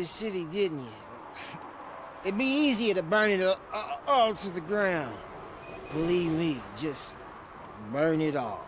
this city, didn't you? It'd be easier to burn it all to the ground. Believe me, just burn it all.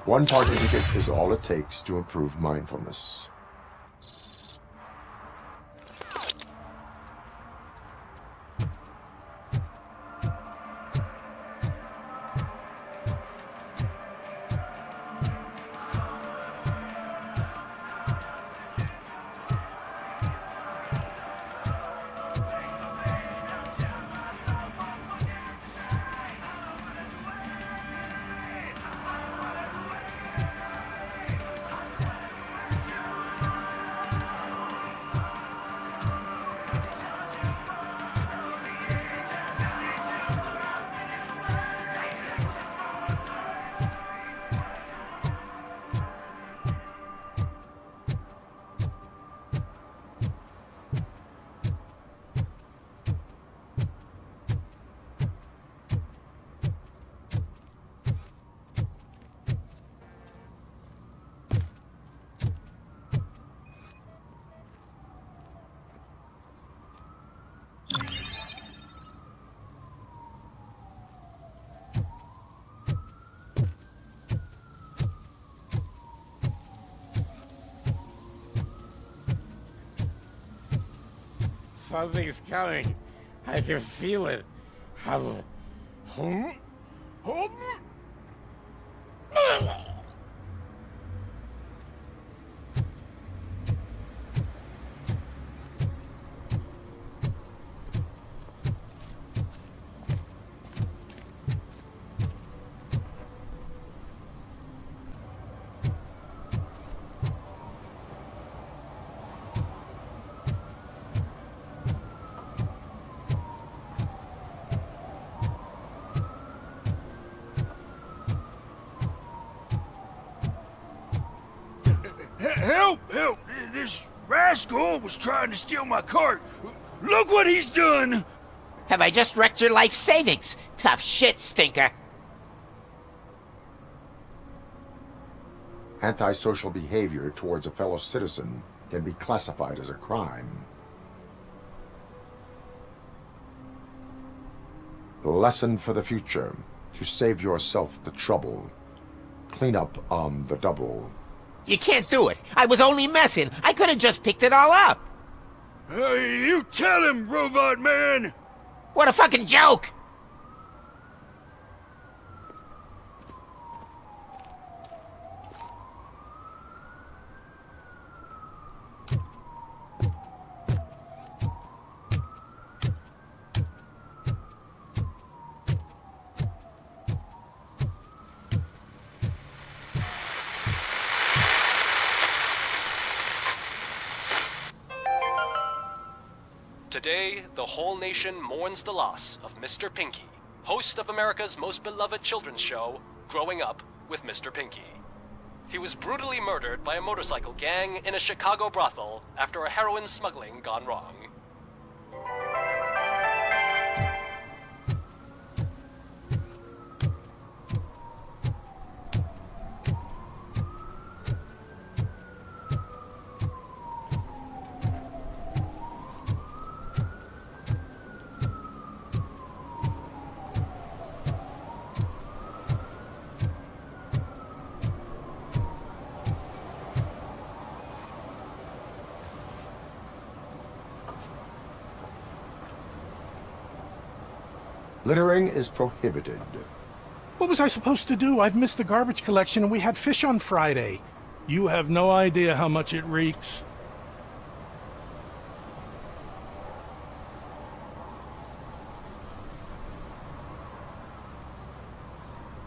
One party ticket is all it takes to improve mindfulness. Something's coming. I can feel it. Help! Help! This rascal was trying to steal my cart. Look what he's done! Have I just wrecked your life savings? Tough shit, stinker. Antisocial behavior towards a fellow citizen can be classified as a crime. Lesson for the future: to save yourself the trouble. Clean up on the double. You can't do it. I was only messing. I could have just picked it all up. You tell him, Robot Man! What a fucking joke! Today, the whole nation mourns the loss of Mr. Pinky, host of America's most beloved children's show, Growing Up with Mr. Pinky. He was brutally murdered by a motorcycle gang in a Chicago brothel after a heroin smuggling gone wrong. Littering is prohibited. What was I supposed to do? I've missed the garbage collection and we had fish on Friday. You have no idea how much it reeks.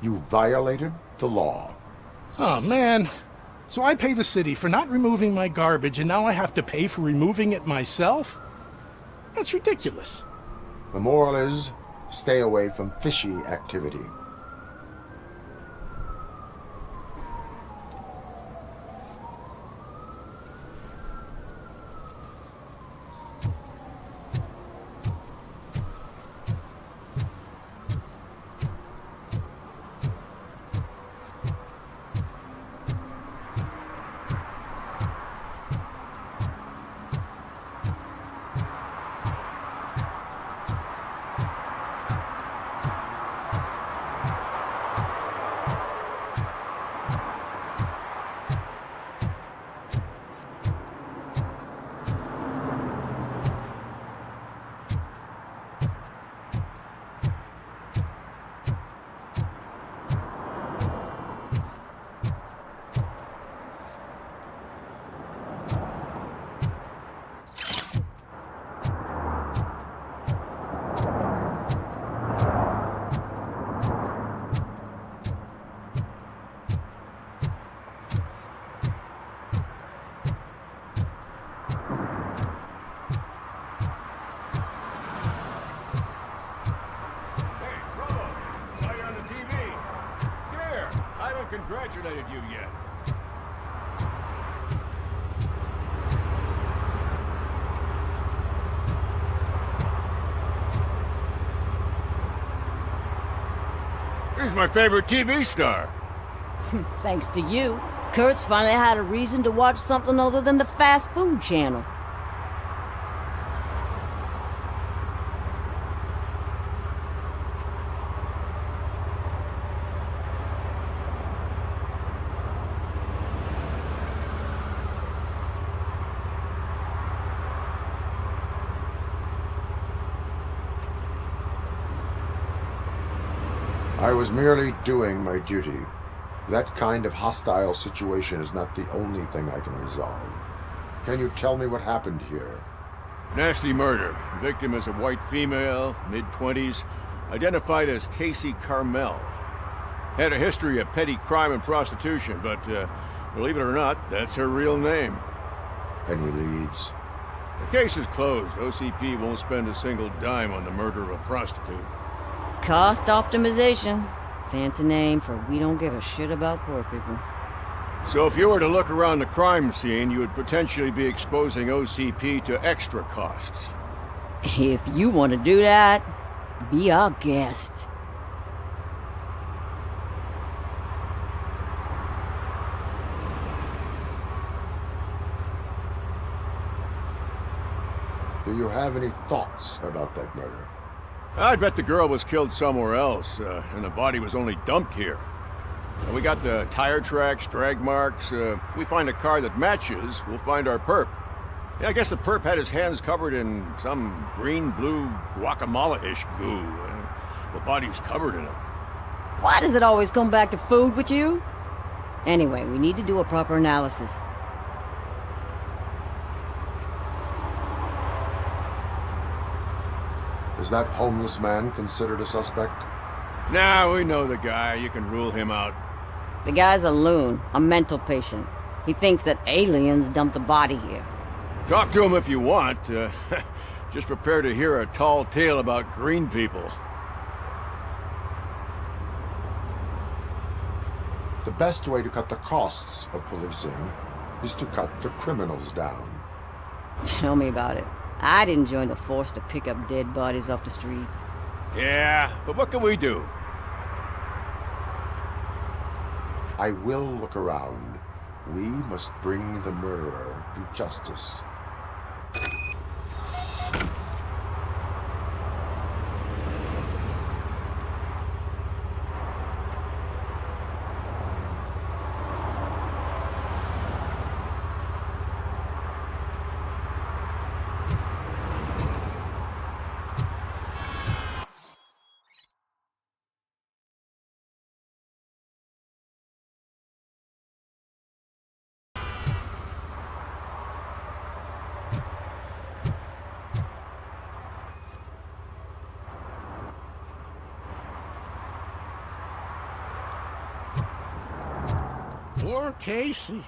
You violated the law. Oh, man. So I pay the city for not removing my garbage and now I have to pay for removing it myself? That's ridiculous. The moral is, stay away from fishy activity. Congratulated you yet. He's my favorite TV star. Thanks to you, Kurt's finally had a reason to watch something other than the fast food channel. I was merely doing my duty. That kind of hostile situation is not the only thing I can resolve. Can you tell me what happened here? Nasty murder. The victim is a white female, mid-20s, identified as Casey Carmel. Had a history of petty crime and prostitution, but believe it or not, that's her real name. Any leads? The case is closed. OCP won't spend a single dime on the murder of a prostitute. Cost optimization. Fancy name for we don't give a shit about poor people. So if you were to look around the crime scene, you would potentially be exposing OCP to extra costs. If you want to do that, be our guest. Do you have any thoughts about that murder? I'd bet the girl was killed somewhere else, and the body was only dumped here. We got the tire tracks, drag marks. If we find a car that matches, we'll find our perp. Yeah, I guess the perp had his hands covered in some green-blue guacamole-ish goo. The body's covered in it. Why does it always come back to food with you? Anyway, we need to do a proper analysis. Is that homeless man considered a suspect? Nah, we know the guy. You can rule him out. The guy's a loon, a mental patient. He thinks that aliens dumped the body here. Talk to him if you want. Just prepare to hear a tall tale about green people. The best way to cut the costs of policing is to cut the criminals down. Tell me about it. I'd join the force to pick up dead bodies off the street. Yeah, but what can we do? I will look around. We must bring the murderer to justice. Poor Casey.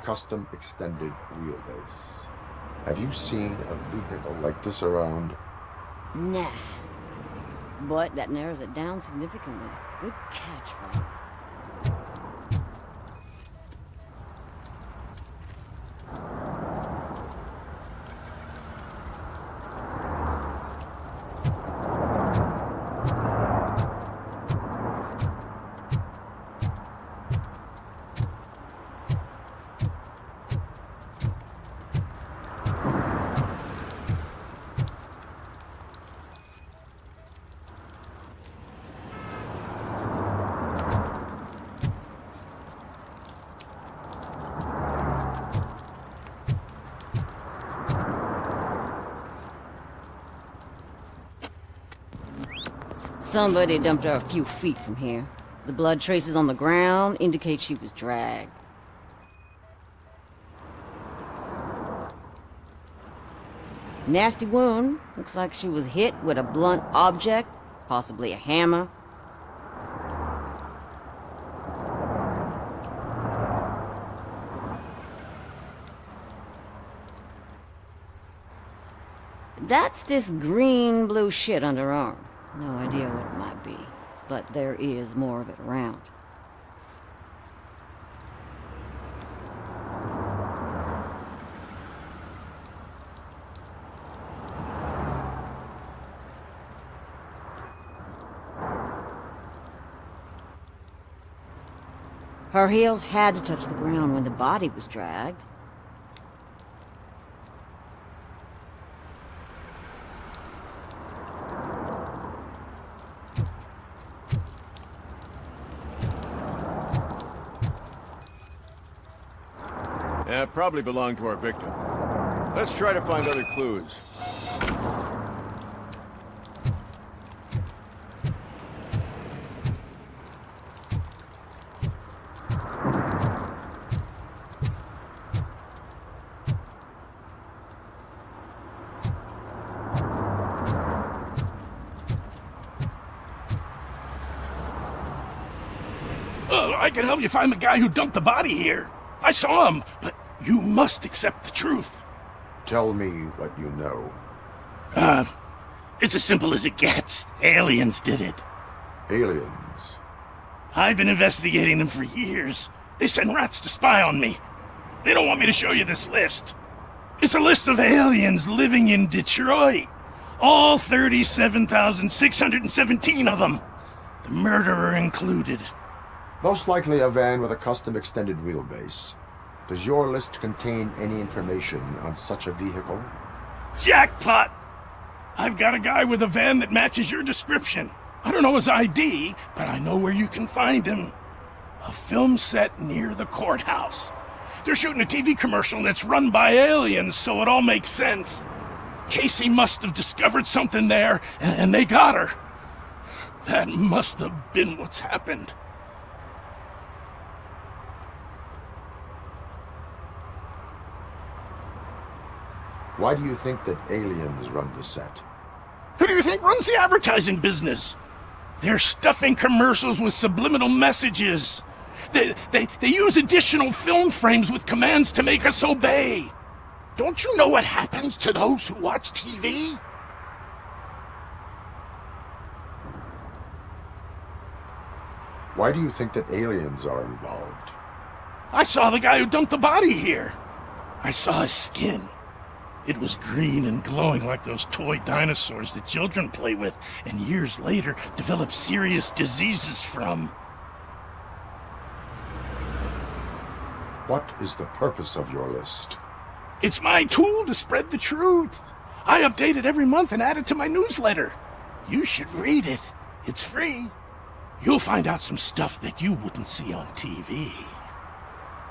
Custom extended wheelbase. Have you seen a vehicle like this around? Nah. But that narrows it down significantly. Good catch, Rob. Somebody dumped her a few feet from here. The blood traces on the ground indicate she was dragged. Nasty wound. Looks like she was hit with a blunt object, possibly a hammer. That's this green-blue shit under her arm. No idea what it might be, but there is more of it around. Her heels had to touch the ground when the body was dragged. Probably belonged to our victim. Let's try to find other clues. I can help you find the guy who dumped the body here. I saw him, but you must accept the truth. Tell me what you know. It's as simple as it gets. Aliens did it. Aliens? I've been investigating them for years. They send rats to spy on me. They don't want me to show you this list. It's a list of aliens living in Detroit. All 37,617 of them. The murderer included. Most likely a van with a custom extended wheelbase. Does your list contain any information on such a vehicle? Jackpot! I've got a guy with a van that matches your description. I don't know his ID, but I know where you can find him. A film set near the courthouse. They're shooting a TV commercial and it's run by aliens, so it all makes sense. Casey must have discovered something there, and they got her. That must have been what's happened. Why do you think that aliens run the set? Who do you think runs the advertising business? They're stuffing commercials with subliminal messages. They use additional film frames with commands to make us obey. Don't you know what happens to those who watch TV? Why do you think that aliens are involved? I saw the guy who dumped the body here. I saw his skin. It was green and glowing like those toy dinosaurs that children play with and years later develop serious diseases from. What is the purpose of your list? It's my tool to spread the truth. I update it every month and add it to my newsletter. You should read it. It's free. You'll find out some stuff that you wouldn't see on TV.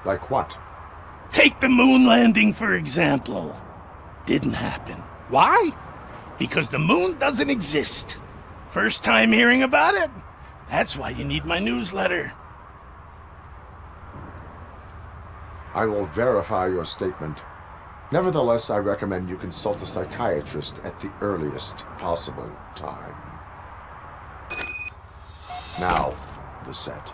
Like what? Take the moon landing, for example. Didn't happen. Why? Because the moon doesn't exist. First time hearing about it? That's why you need my newsletter. I will verify your statement. Nevertheless, I recommend you consult a psychiatrist at the earliest possible time. Now, the set.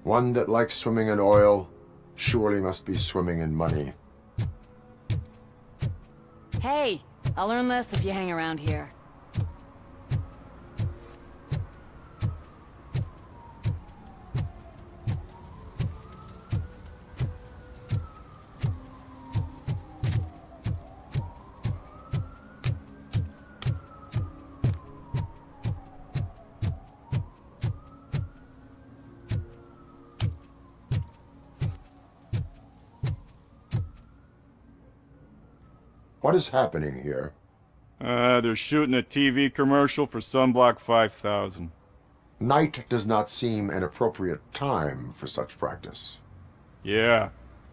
One that likes swimming in oil surely must be swimming in money. Hey, I'll learn less if you hang around here. What is happening here? They're shooting a TV commercial for Sunblock 5000. Night does not seem an appropriate time for such practice. Yeah,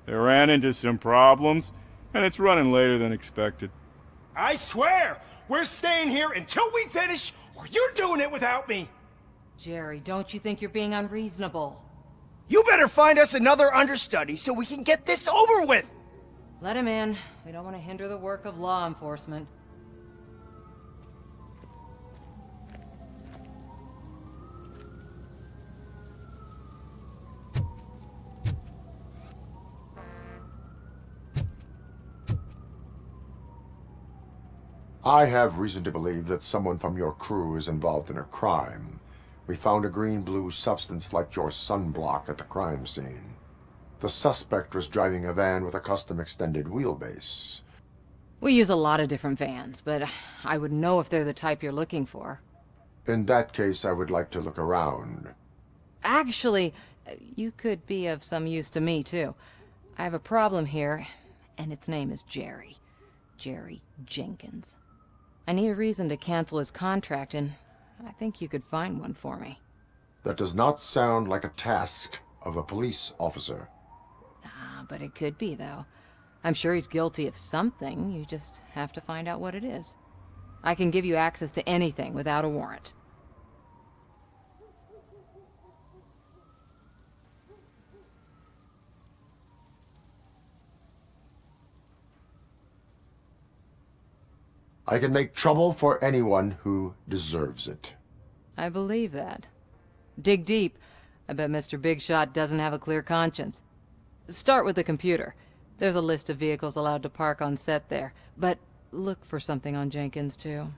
they ran into some problems, and it's running later than expected. I swear, we're staying here until we finish, or you're doing it without me! Jerry, don't you think you're being unreasonable? You better find us another understudy so we can get this over with! Let him in. We don't want to hinder the work of law enforcement. I have reason to believe that someone from your crew is involved in a crime. We found a green-blue substance like your sunblock at the crime scene. The suspect was driving a van with a custom extended wheelbase. We use a lot of different vans, but I would know if they're the type you're looking for. In that case, I would like to look around. Actually, you could be of some use to me, too. I have a problem here, and its name is Jerry. Jerry Jenkins. I need a reason to cancel his contract, and I think you could find one for me. That does not sound like a task of a police officer. But it could be, though. I'm sure he's guilty of something. You just have to find out what it is. I can give you access to anything without a warrant. I can make trouble for anyone who deserves it. I believe that. Dig deep. I bet Mr. Big Shot doesn't have a clear conscience. Start with the computer. There's a list of vehicles allowed to park on set there, but look for something on Jenkins, too.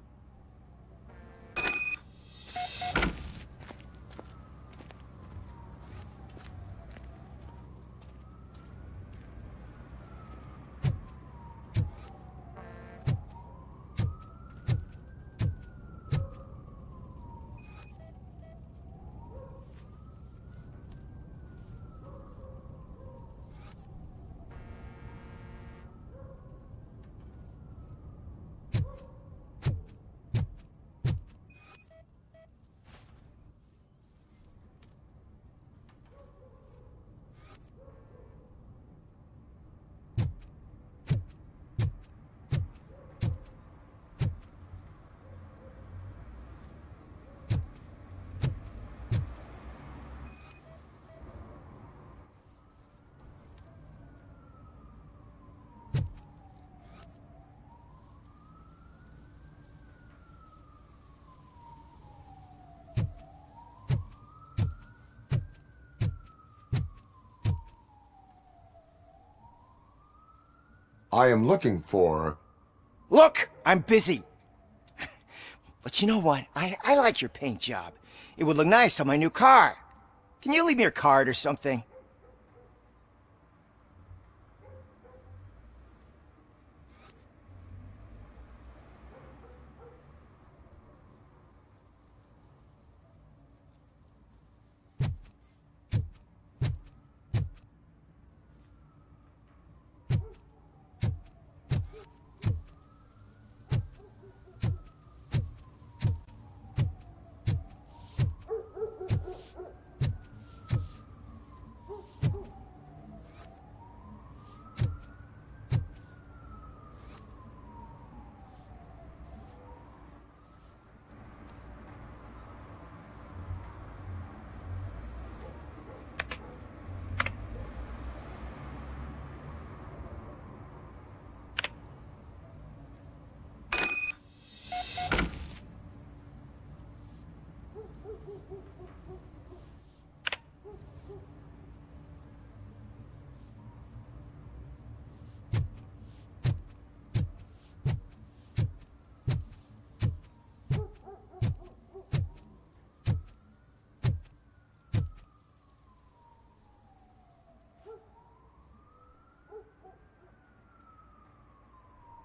I am looking for... Look, I'm busy. But you know what? I like your paint job. It would look nice on my new car. Can you leave me your card or something?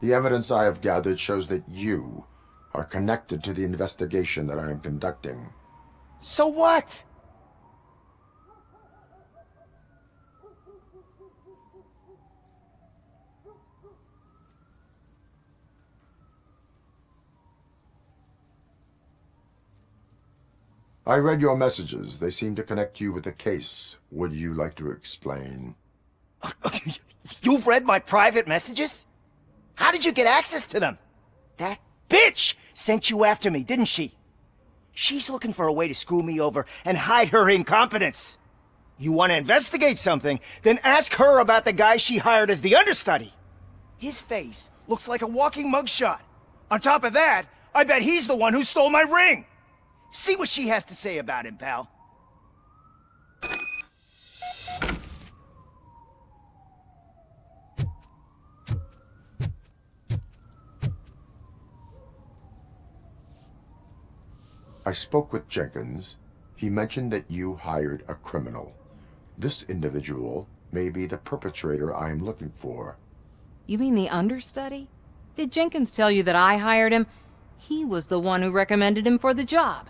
The evidence I have gathered shows that you are connected to the investigation that I am conducting. So what? I read your messages. They seem to connect you with the case. Would you like to explain? You've read my private messages? How did you get access to them? That bitch sent you after me, didn't she? She's looking for a way to screw me over and hide her incompetence. You want to investigate something, then ask her about the guy she hired as the understudy. His face looks like a walking mugshot. On top of that, I bet he's the one who stole my ring. See what she has to say about him, pal. I spoke with Jenkins. He mentioned that you hired a criminal. This individual may be the perpetrator I am looking for. You mean the understudy? Did Jenkins tell you that I hired him? He was the one who recommended him for the job.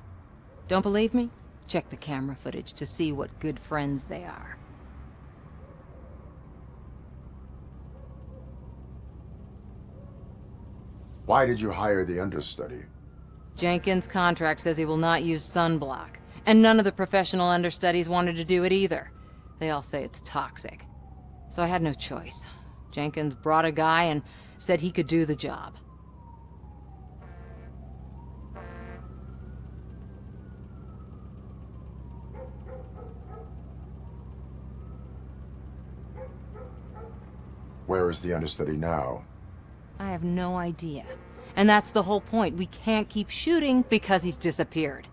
Don't believe me? Check the camera footage to see what good friends they are. Why did you hire the understudy? Jenkins' contract says he will not use sunblock, and none of the professional understudies wanted to do it either. They all say it's toxic. So I had no choice. Jenkins brought a guy and said he could do the job. Where is the understudy now? I have no idea. And that's the whole point. We can't keep shooting because he's disappeared.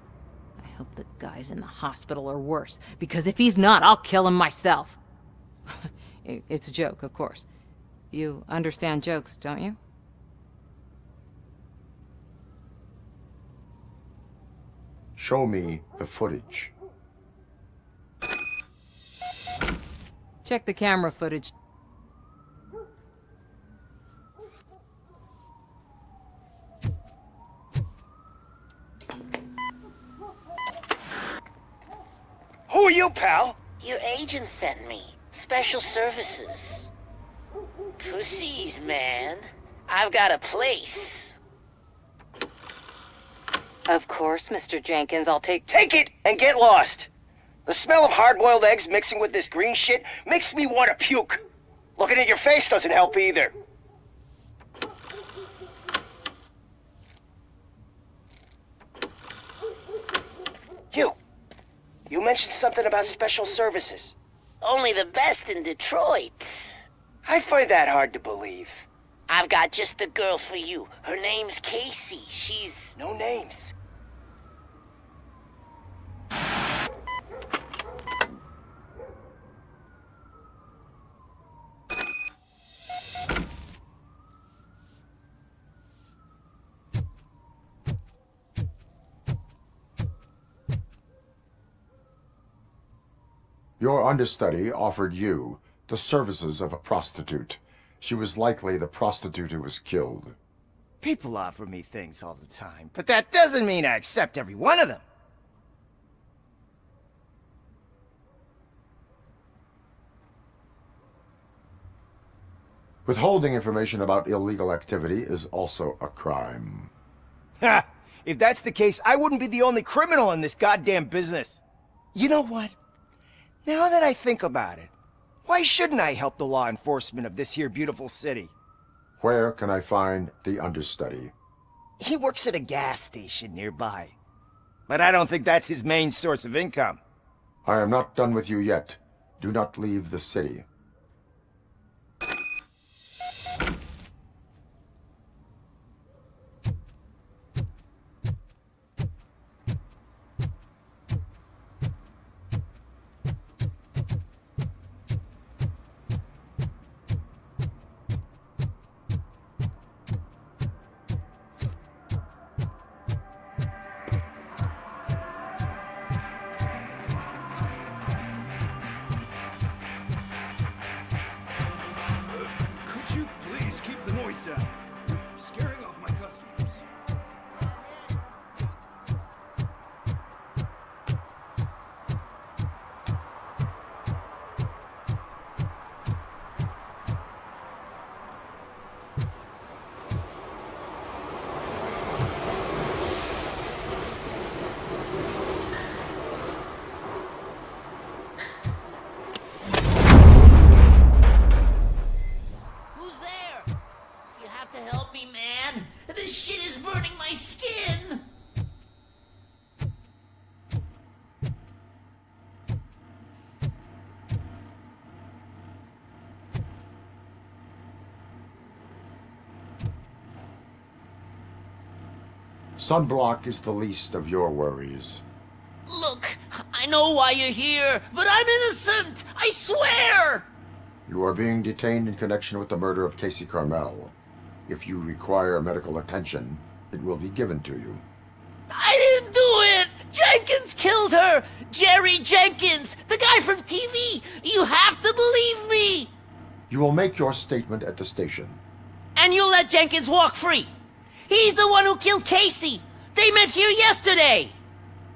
I hope the guy's in the hospital or worse, because if he's not, I'll kill him myself. It's a joke, of course. You understand jokes, don't you? Show me the footage. Check the camera footage. Who are you, pal? Your agent sent me. Special services. Pussies, man. I've got a place. Of course, Mr. Jenkins, I'll take Take it and get lost. The smell of hard-boiled eggs mixing with this green shit makes me want to puke. Looking at your face doesn't help either. You mentioned something about special services. Only the best in Detroit. I find that hard to believe. I've got just the girl for you. Her name's Casey. She's... No names. Your understudy offered you the services of a prostitute. She was likely the prostitute who was killed. People offer me things all the time, but that doesn't mean I accept every one of them. Withholding information about illegal activity is also a crime. Ha! If that's the case, I wouldn't be the only criminal in this goddamn business. You know what? Now that I think about it, why shouldn't I help the law enforcement of this here beautiful city? Where can I find the understudy? He works at a gas station nearby. But I don't think that's his main source of income. I am not done with you yet. Do not leave the city. Could you please keep the noise down? You're scaring off my customers. Who's there? You have to help me, man. This shit is burning my skin. Sunblock is the least of your worries. Look, I know why you're here, but I'm innocent. I swear. You are being detained in connection with the murder of Casey Carmel. If you require medical attention, it will be given to you. I didn't do it. Jenkins killed her. Jerry Jenkins, the guy from TV. You have to believe me. You will make your statement at the station. And you'll let Jenkins walk free. He's the one who killed Casey. They met here yesterday.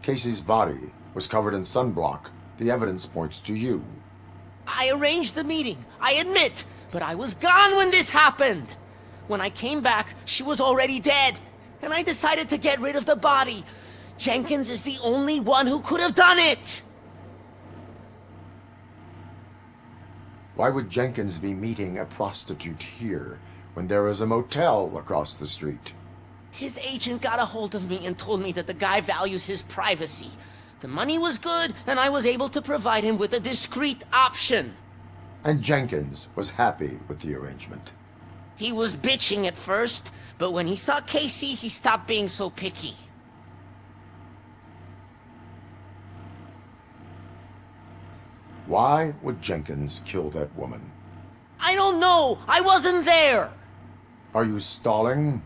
Casey's body was covered in sunblock. The evidence points to you. I arranged the meeting, I admit, but I was gone when this happened. When I came back, she was already dead, and I decided to get rid of the body. Jenkins is the only one who could have done it. Why would Jenkins be meeting a prostitute here when there is a motel across the street? His agent got a hold of me and told me that the guy values his privacy. The money was good, and I was able to provide him with a discreet option. And Jenkins was happy with the arrangement. He was bitching at first, but when he saw Casey, he stopped being so picky. Why would Jenkins kill that woman? I don't know. I wasn't there. Are you stalling?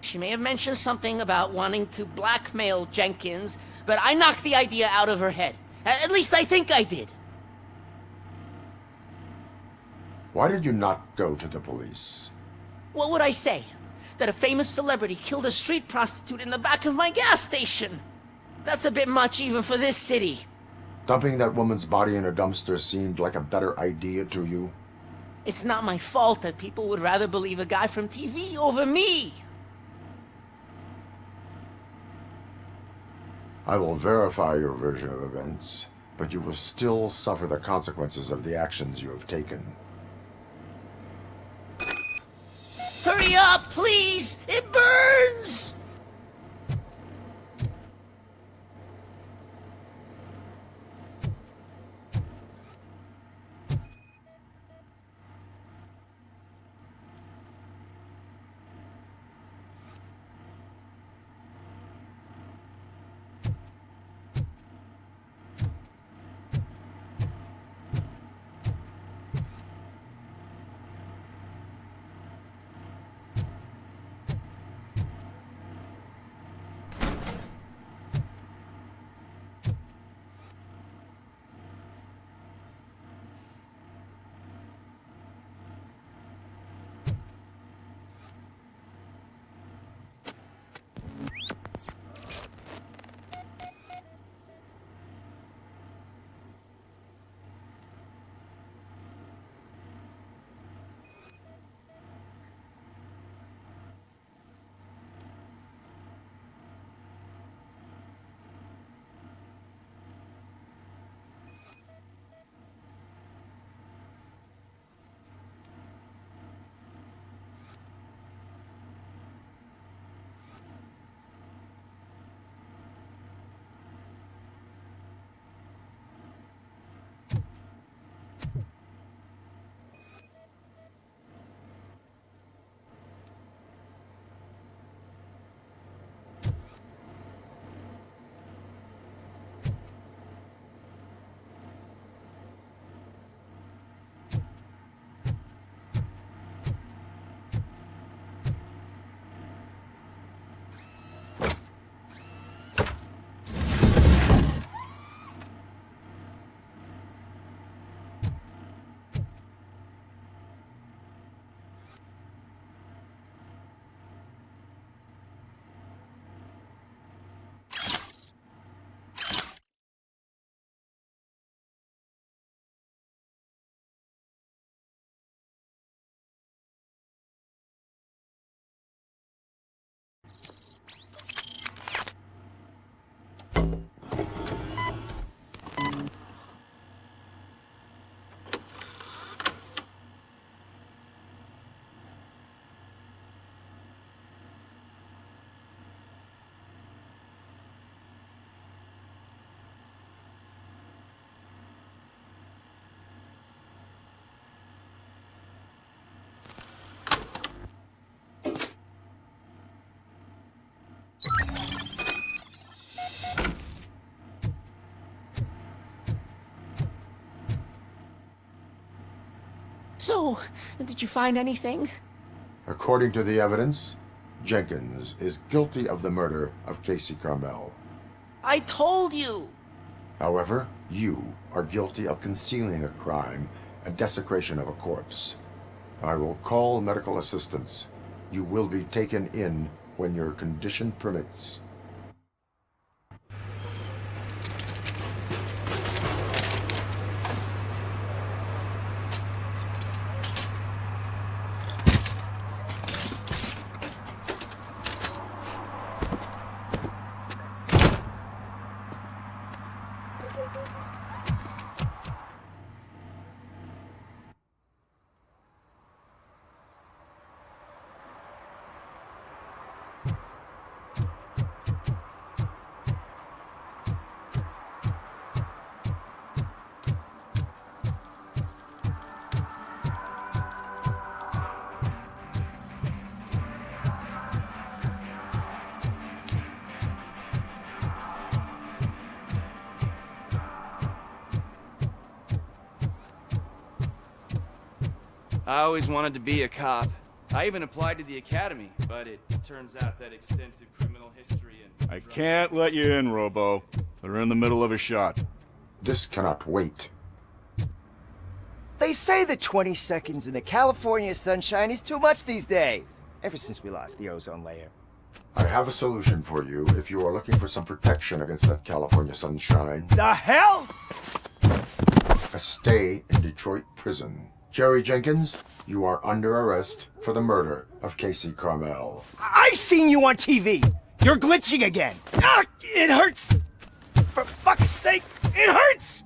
She may have mentioned something about wanting to blackmail Jenkins, but I knocked the idea out of her head. At least I think I did. Why did you not go to the police? What would I say? That a famous celebrity killed a street prostitute in the back of my gas station? That's a bit much even for this city. Dumping that woman's body in a dumpster seemed like a better idea to you? It's not my fault that people would rather believe a guy from TV over me. I will verify your version of events, but you will still suffer the consequences of the actions you have taken. Hurry up, please! It burns! So, did you find anything? According to the evidence, Jenkins is guilty of the murder of Casey Carmel. I told you! However, you are guilty of concealing a crime and desecration of a corpse. I will call medical assistance. You will be taken in when your condition permits. I always wanted to be a cop. I even applied to the academy, but it turns out that extensive criminal history and... I can't let you in, Robo. They're in the middle of a shot. This cannot wait. They say that 20 seconds in the California sunshine is too much these days. Ever since we lost the ozone layer. I have a solution for you if you are looking for some protection against that California sunshine. The hell? A stay in Detroit prison. Jerry Jenkins, you are under arrest for the murder of Casey Carmel. I seen you on TV! You're glitching again! Ah, it hurts! For fuck's sake, it hurts!